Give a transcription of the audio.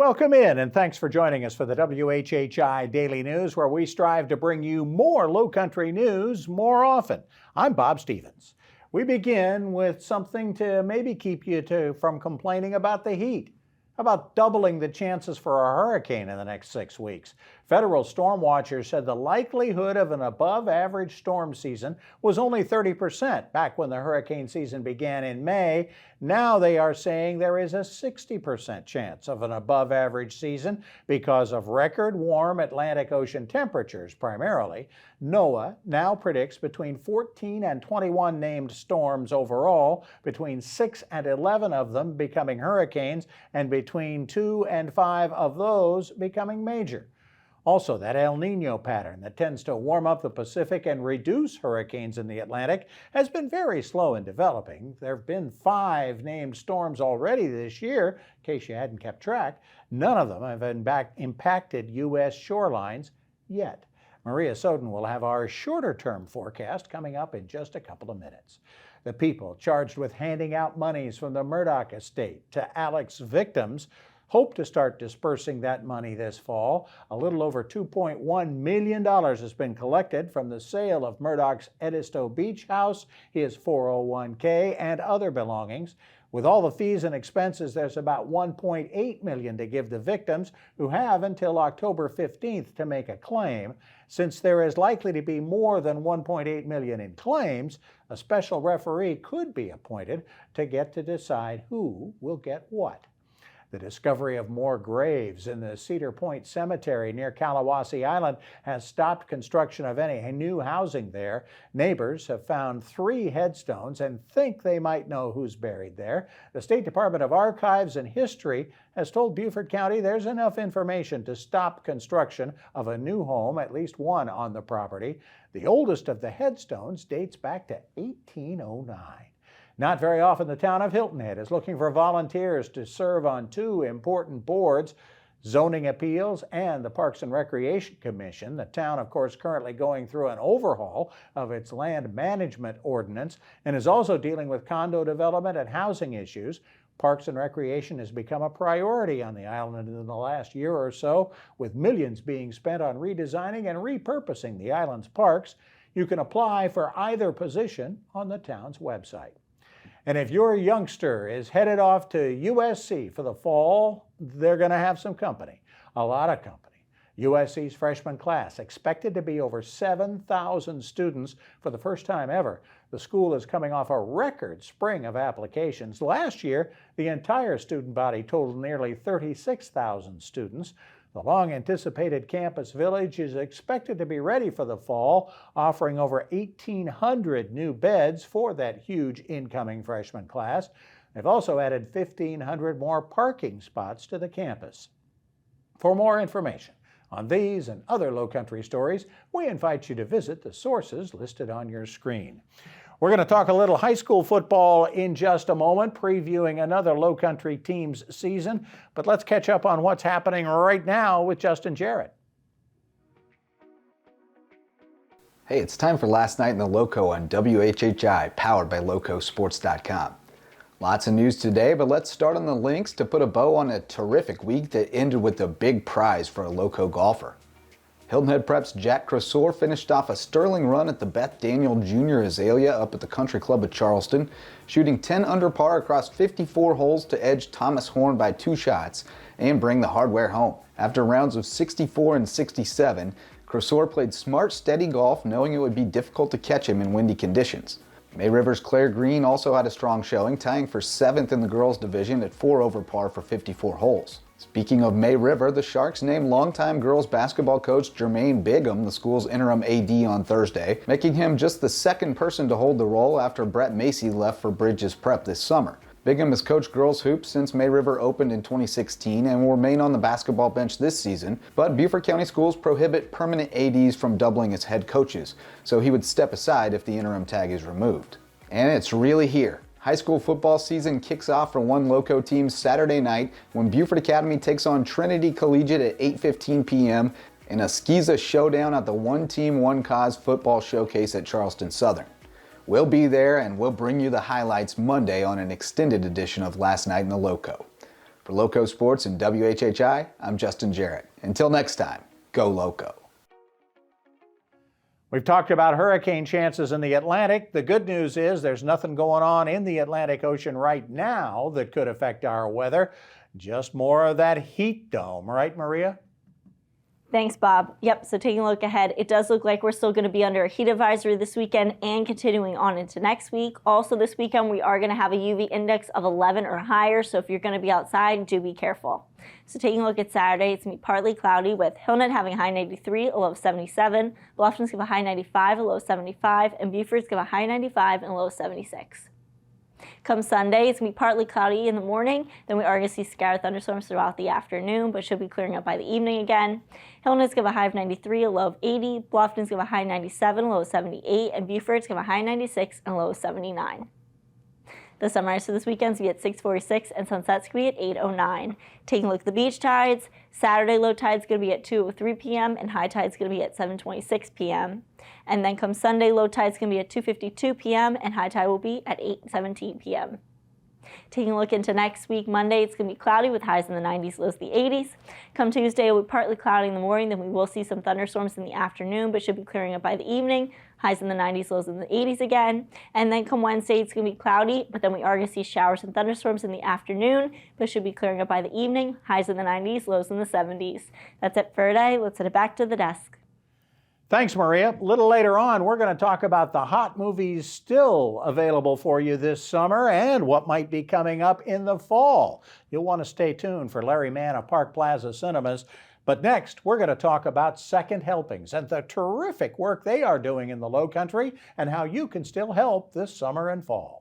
Welcome in, and thanks for joining us for the WHHI Daily News, where we strive to bring you more Lowcountry news more often. I'm Bob Stevens. We begin with something to maybe keep you from complaining about the heat. How about doubling the chances for a hurricane in the next 6 weeks? Federal storm watchers said the likelihood of an above-average storm season was only 30% back when the hurricane season began in May. Now they are saying there is a 60% chance of an above-average season because of record warm Atlantic Ocean temperatures primarily. NOAA now predicts between 14 and 21 named storms overall, between 6 and 11 of them becoming hurricanes, and between 2 and 5 of those becoming major. Also, that El Niño pattern that tends to warm up the Pacific and reduce hurricanes in the Atlantic has been very slow in developing. There have been 5 named storms already this year, in case you hadn't kept track. None of them have impacted U.S. shorelines yet. Maria Soden will have our shorter-term forecast coming up in just a couple of minutes. The people charged with handing out monies from the Murdaugh Estate to Alec's victims hope to start dispersing that money this fall. A little over $2.1 million has been collected from the sale of Murdaugh's Edisto Beach house, his 401k, and other belongings. With all the fees and expenses, there's about $1.8 million to give the victims, who have until October 15th to make a claim. Since there is likely to be more than $1.8 million in claims, a special referee could be appointed to get to decide who will get what. The discovery of more graves in the Cedar Point Cemetery near Kalawasi Island has stopped construction of any new housing there. Neighbors have found 3 headstones and think they might know who's buried there. The State Department of Archives and History has told Beaufort County there's enough information to stop construction of a new home, at least one on the property. The oldest of the headstones dates back to 1809. Not very often the town of Hilton Head is looking for volunteers to serve on 2 important boards, Zoning Appeals and the Parks and Recreation Commission. The town, of course, currently going through an overhaul of its land management ordinance and is also dealing with condo development and housing issues. Parks and Recreation has become a priority on the island in the last year or so, with millions being spent on redesigning and repurposing the island's parks. You can apply for either position on the town's website. And if your youngster is headed off to USC for the fall, they're going to have some company, a lot of company. USC's freshman class expected to be over 7,000 students for the first time ever. The school is coming off a record spring of applications. Last year, the entire student body totaled nearly 36,000 students. The long-anticipated campus village is expected to be ready for the fall, offering over 1,800 new beds for that huge incoming freshman class. They've also added 1,500 more parking spots to the campus. For more information on these and other Lowcountry stories, we invite you to visit the sources listed on your screen. We're going to talk a little high school football in just a moment, previewing another Lowcountry team's season. But let's catch up on what's happening right now with Justin Jarrett. Hey, it's time for Last Night in the Lowco on WHHI, powered by LowcoSports.com. Lots of news today, but let's start on the links to put a bow on a terrific week that ended with a big prize for a Lowco golfer. Hilton Head Prep's Jack Crousore finished off a sterling run at the Beth Daniel Junior Azalea up at the Country Club of Charleston, shooting 10 under par across 54 holes to edge Thomas Horne by 2 shots and bring the hardware home. After rounds of 64 and 67, Crousore played smart, steady golf, knowing it would be difficult to catch him in windy conditions. May River's Claire Green also had a strong showing, tying for 7th in the girls' division at 4 over par for 54 holes. Speaking of May River, the Sharks named longtime girls basketball coach Jermaine Bigham the school's interim AD on Thursday, making him just the 2nd person to hold the role after Brett Macy left for Bridges Prep this summer. Bigham has coached girls hoops since May River opened in 2016 and will remain on the basketball bench this season, but Beaufort County Schools prohibit permanent ADs from doubling as head coaches, so he would step aside if the interim tag is removed. And it's really here. High school football season kicks off for one Lowco team Saturday night when Beaufort Academy takes on Trinity Collegiate at 8:15 p.m. in a Skiza showdown at the One Team, One Cause football showcase at Charleston Southern. We'll be there and we'll bring you the highlights Monday on an extended edition of Last Night in the Lowco. For Lowco Sports and WHHI, I'm Justin Jarrett. Until next time, go Lowco. We've talked about hurricane chances in the Atlantic. The good news is there's nothing going on in the Atlantic Ocean right now that could affect our weather. Just more of that heat dome, right, Maria? Thanks, Bob. Yep, so taking a look ahead, it does look like we're still going to be under a heat advisory this weekend and continuing on into next week. Also this weekend, we are going to have a UV index of 11 or higher, so if you're going to be outside, do be careful. So taking a look at Saturday, it's going to be partly cloudy with Hilton having a high 93, a low of 77, Bluffton's going to have a high 95, a low of 75, and Beaufort's going to have a high 95 and a low of 76. Come Sunday, it's going to be partly cloudy in the morning. Then we are going to see scattered thunderstorms throughout the afternoon, but should be clearing up by the evening again. Hilton is going to have a high of 93, a low of 80. Bluffton's going to have a high 97, a low of 78. And Beaufort's going to have a high 96 and a low of 79. The sunrise for this weekend is going to be at 6:46 and sunset's going to be at 8:09. Taking a look at the beach tides, Saturday low tide is going to be at 2:03 p.m. and high tide is going to be at 7:26 p.m. And then come Sunday, low tide is going to be at 2:52 p.m. and high tide will be at 8:17 p.m. Taking a look into next week, Monday, it's going to be cloudy with highs in the 90s, lows in the 80s. Come Tuesday, it will be partly cloudy in the morning, then we will see some thunderstorms in the afternoon, but should be clearing up by the evening. Highs in the 90s, lows in the 80s again. And then come Wednesday, it's going to be cloudy, but then we are going to see showers and thunderstorms in the afternoon, but should be clearing up by the evening. Highs in the 90s, lows in the 70s. That's it for today. Let's send it back to the desk. Thanks, Maria. A little later on, we're going to talk about the hot movies still available for you this summer and what might be coming up in the fall. You'll want to stay tuned for Larry Mann of Park Plaza Cinemas. But next, we're going to talk about second helpings and the terrific work they are doing in the Lowcountry and how you can still help this summer and fall.